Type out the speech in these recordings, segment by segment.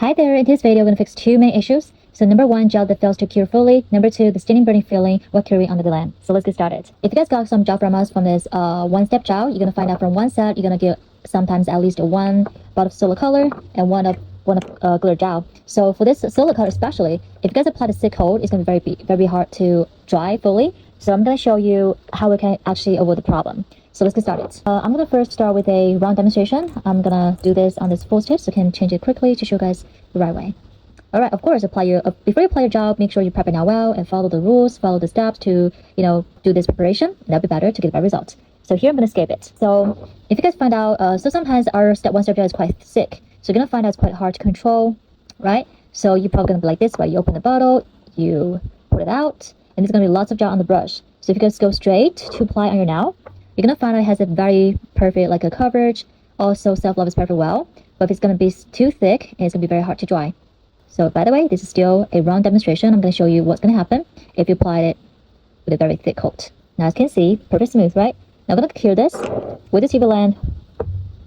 Hi there, in this video, we're going to fix two main issues. So number one, gel that fails to cure fully. Number two, the staining burning feeling while curing under the lamp. So let's get started. If you guys got some gel from us from this one-step gel, you're going to find out from one set, you're going to get sometimes at least one bottle of solar color and one of glitter gel. So for this solar color especially, if you guys apply the thick coat, it's going to be very hard to dry fully. So I'm going to show you how we can actually avoid the problem. So let's get started. I'm going to first start with a round demonstration. I'm going to do this on this full tip so I can change it quickly to show you guys the right way. Alright, of course, before you apply your gel, make sure you prep it now well and follow the rules, follow the steps to, do this preparation. That'll be better to get the right result. So here I'm going to skip it. So if you guys find out, so sometimes our one-step gel is quite thick. So you're going to find out it's quite hard to control, right? So you're probably going to be like this, right? You open the bottle, you put it out, and there's going to be lots of gel on the brush. So if you guys go straight to apply on your nail, you're going to find out it has a very perfect a coverage. Also, self-love is perfect well. But if it's going to be too thick, it's going to be very hard to dry. So by the way, this is still a round demonstration. I'm going to show you what's going to happen if you apply it with a very thick coat. Now as you can see, perfect smooth, right? Now I'm going to cure this with the TV land.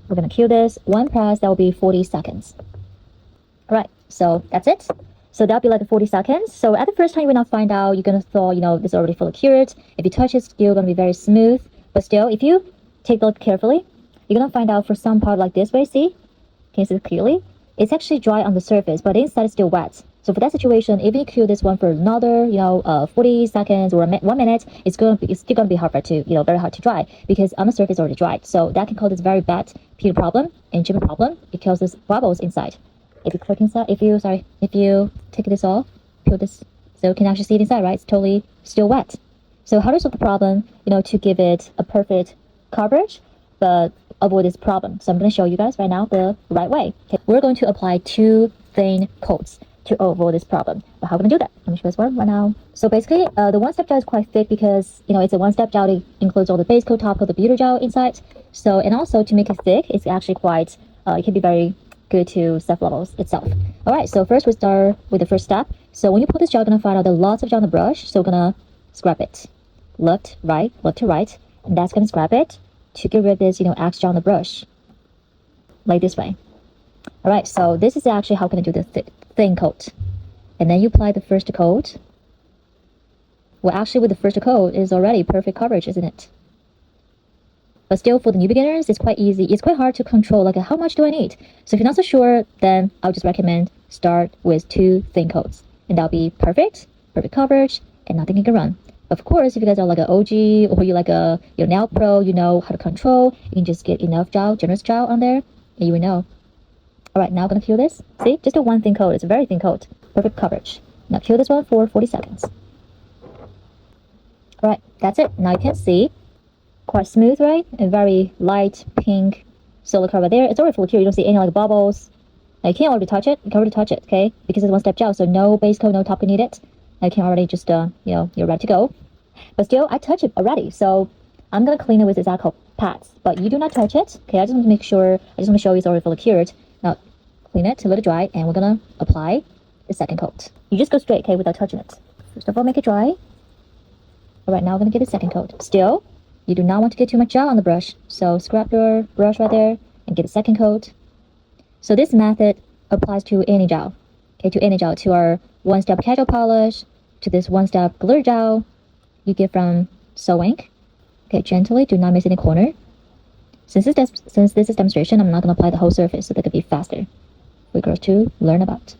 We're going to cure this. One press, that will be 40 seconds. Alright, so that's it. So that'll be like 40 seconds. So at the first time you will not find out, you're going to thought, this is already fully cured. If you touch it, it's still going to be very smooth. But still, if you take a look carefully, you're going to find out for some part like this way, see? Can you see it clearly? It's actually dry on the surface, but the inside is still wet. So for that situation, even if you cure this one for another, 40 seconds or 1 minute, it's still going to be hard to, very hard to dry because on the surface it's already dried. So that can cause this very bad peel problem and chipping problem. It causes bubbles inside. If you click inside, if you take this off, peel this, so you can actually see it inside, right? It's totally still wet. So how to solve the problem, to give it a perfect coverage, but avoid this problem. So I'm going to show you guys right now the right way. Okay. We're going to apply two thin coats to avoid this problem. But how are we going to do that? Let me show you guys one right now. So basically, the one-step gel is quite thick because, it's a one-step gel. It includes all the base coat, top coat, the beauty gel inside. So, and also to make it thick, it's actually quite, it can be very good to set levels itself. All right, so first we start with the first step. So when you put this gel, you're going to find out there's lots of gel on the brush. So we're going to scrub it. Left to right. And that's going to scrub it to get rid of this, extra on the brush, like this way. All right, so this is actually how can I do the thin coat. And then you apply the first coat. Well, actually with the first coat is already perfect coverage, isn't it? But still, for the new beginners, it's quite easy. It's quite hard to control, how much do I need? So if you're not so sure, then I'll just recommend start with two thin coats. And that'll be perfect coverage, and nothing can go wrong. Of course, if you guys are like an OG or you're like a nail pro, you know how to control, you can just get enough gel, generous gel on there, and you will know. Alright, now I'm going to cure this. See, just a one thin coat. It's a very thin coat. Perfect coverage. Now cure this one for 40 seconds. Alright, that's it. Now you can see, quite smooth, right? A very light pink solar color there. It's already fully cured. You don't see any bubbles. Now you can't already touch it. You can already touch it, okay? Because it's one-step gel, so no base coat, no top coat needed. I can already just, you're ready to go. But still, I touch it already, so I'm going to clean it with this alcohol pads. But you do not touch it, okay? I just want to show you it's already fully cured. Now, clean it, let it dry, and we're going to apply the second coat. You just go straight, okay, without touching it. First of all, make it dry. Alright, now we're going to get the second coat. Still, you do not want to get too much gel on the brush, so scrub your brush right there and get the second coat. So this method applies to any gel. Okay, to any gel, to our one-step casual polish, to this one-step glitter gel you get from Solwink. Okay, gently, do not miss any corner. Since this is demonstration, I'm not going to apply the whole surface so that could be faster for girls to learn about.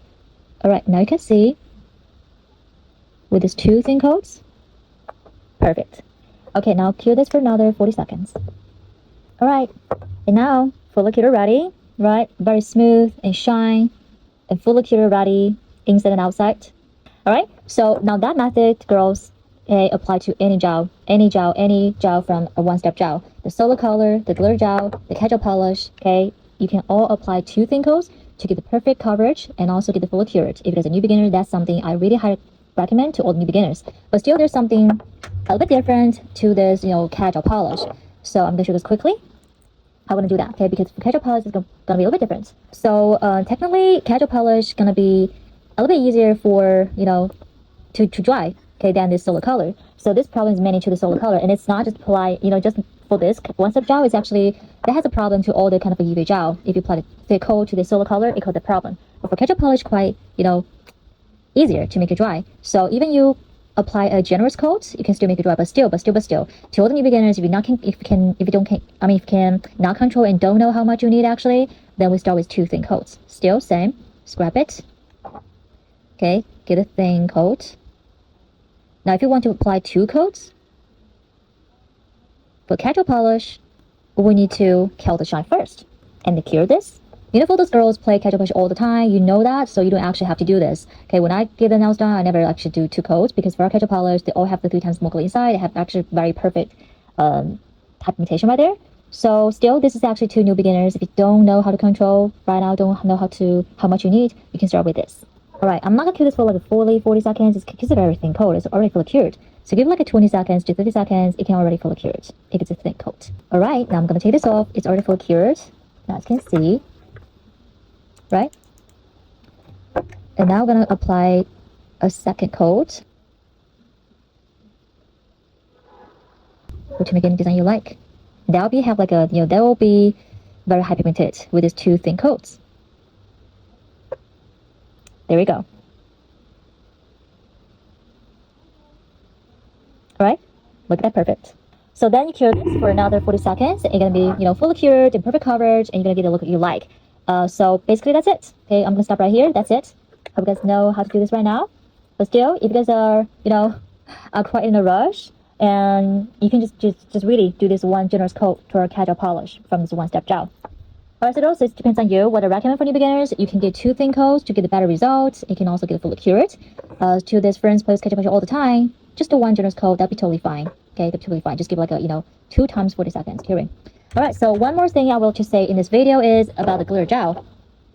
Alright, now you can see with these two thin coats, perfect. Okay, now cure this for another 40 seconds. Alright, and now fully cured ready, right? Very smooth and shine and fully cured ready inside and outside. Alright, so now that method, girls, apply to any gel from a one-step gel. The solar color, the glitter gel, the casual polish, okay? You can all apply two thin coats to get the perfect coverage and also get the fully cured. If it is a new beginner, that's something I really highly recommend to all the new beginners. But still, there's something a little bit different to this, casual polish. So I'm going to show this quickly. How I'm going to do that, okay? Because for casual polish, it's going to be a little bit different. So technically, casual polish is going to be a little bit easier for, to dry, okay, than this solar color. So this problem is mainly to the solar color, and it's not just apply, just for this one-step gel is actually, that has a problem to all the kind of UV gel. If you apply the thick coat to the solar color, it causes the problem. But for ketchup polish, quite, easier to make it dry. So even you apply a generous coat, you can still make it dry, but still, to all the new beginners, if you can not control and don't know how much you need actually, then we start with 2 thin coats. Still same, scrap it. Okay, get a thin coat. Now if you want to apply 2 coats, for ketchup polish, we need to kill the shine first and cure this. For those girls play ketchup polish all the time, you know that, so you don't actually have to do this. Okay, when I get the nails done, I never actually do 2 coats because for our ketchup polish, they all have the 3 times more glue inside. They have actually very perfect type imitation right there. So still, this is actually 2 new beginners. If you don't know how to control right now, don't know how much you need, you can start with this. Alright, I'm not gonna cure this for like a 40 seconds. It's a very thin coat. It's already fully cured. So give it like a 20 seconds to 30 seconds. It can already fully cured if it's a thin coat. Alright, now I'm gonna take this off. It's already fully cured. Now as you can see, right? And now I'm gonna apply a second coat to make any design you like. That will be very high pigmented with these 2 thin coats. There we go. Alright, look at that, perfect. So then you cure this for another 40 seconds, and you're gonna be, fully cured and perfect coverage, and you're gonna get the look that you like. So basically that's it. Okay, I'm gonna stop right here. That's it. Hope you guys know how to do this right now. But still, if you guys are, are quite in a rush, and you can just really do this one generous coat to our ketchup polish from this one-step gel. Alright, so it depends on you. What I recommend for new beginners, you can get 2 thin coats to get the better results. You can also get it fully cured. To this friends plays ketchup polish all the time, just the one generous coat, that'd be totally fine. Okay, that'd be totally fine. Just give like a 2 times 40 seconds curing. Alright, so one more thing I will just say in this video is about the glitter gel.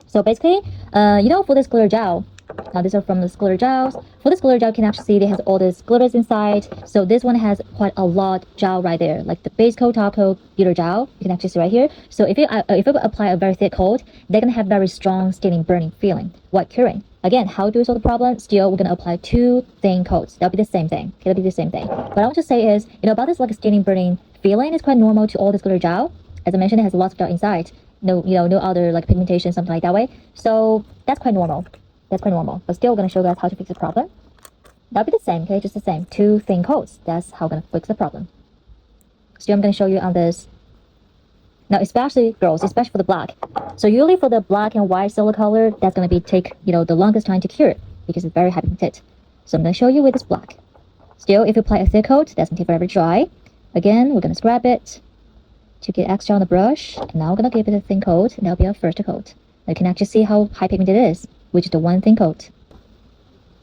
So basically, for this glitter gel, now these are from this glitter gels. For this glitter gel, you can actually see it has all this glitters inside. So this one has quite a lot gel right there, like the base coat, top coat, glitter gel. You can actually see right here. So if you apply a very thick coat, they're gonna have very strong staining, burning feeling while curing. Again, how do we solve the problem? Still, we're gonna apply 2 thin coats. That'll be the same thing. Okay, that'll be the same thing. What I want to say is, about this like a staining, burning feeling is quite normal to all this glitter gel. As I mentioned, it has lots of gel inside. No other like pigmentation, something like that way. So that's quite normal. That's quite normal. But still, we're gonna show you guys how to fix the problem. That'll be the same, okay? Just the same. 2 thin coats. That's how we're gonna fix the problem. Still, I'm gonna show you on this. Now, especially girls, especially for the black. So usually for the black and white silver color, that's gonna take the longest time to cure it because it's very high pigmented. So I'm gonna show you with this black. Still, if you apply a thick coat, that's gonna take forever to dry. Again, we're gonna scrap it to get extra on the brush. And now we're gonna give it a thin coat, and that'll be our first coat. Now you can actually see how high pigmented it is, which is the one thin coat.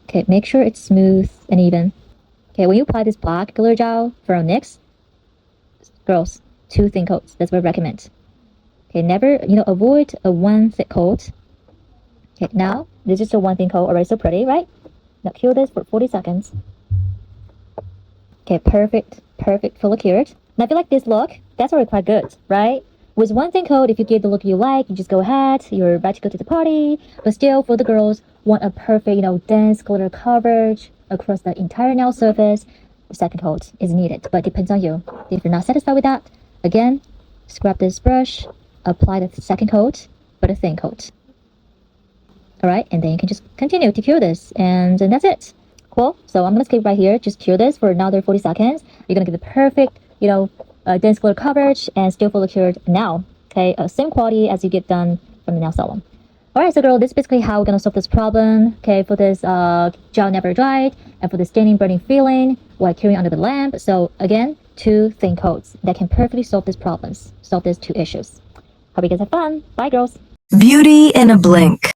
Okay, make sure it's smooth and even. Okay, when you apply this black glitter gel for our NYX, girls, 2 thin coats. That's what I recommend. Okay, never, avoid a 1 thick coat. Okay, now, this is just a 1 thin coat, already so pretty, right? Now cure this for 40 seconds. Okay, perfect, fully cured. Now if you like this look, that's already quite good, right? With 1 thin coat, if you get the look you like, you just go ahead, you're ready to go to the party. But still, for the girls, want a perfect, dense glitter coverage across the entire nail surface, the second coat is needed, but it depends on you. If you're not satisfied with that, again, scrap this brush, apply the second coat, but a thin coat. Alright, and then you can just continue to cure this, and then that's it. Cool, so I'm gonna skip right here, just cure this for another 40 seconds. You're gonna get the perfect, dense glitter coverage and still fully cured now. Okay, same quality as you get done from the nail salon. Alright, so girl, this is basically how we're gonna solve this problem. Okay, for this gel never dried, and for the staining, burning feeling while curing under the lamp. So again, 2 thin coats that can perfectly solve these problems, solve these 2 issues. Hope you guys have fun. Bye, girls. Beauty in a blink.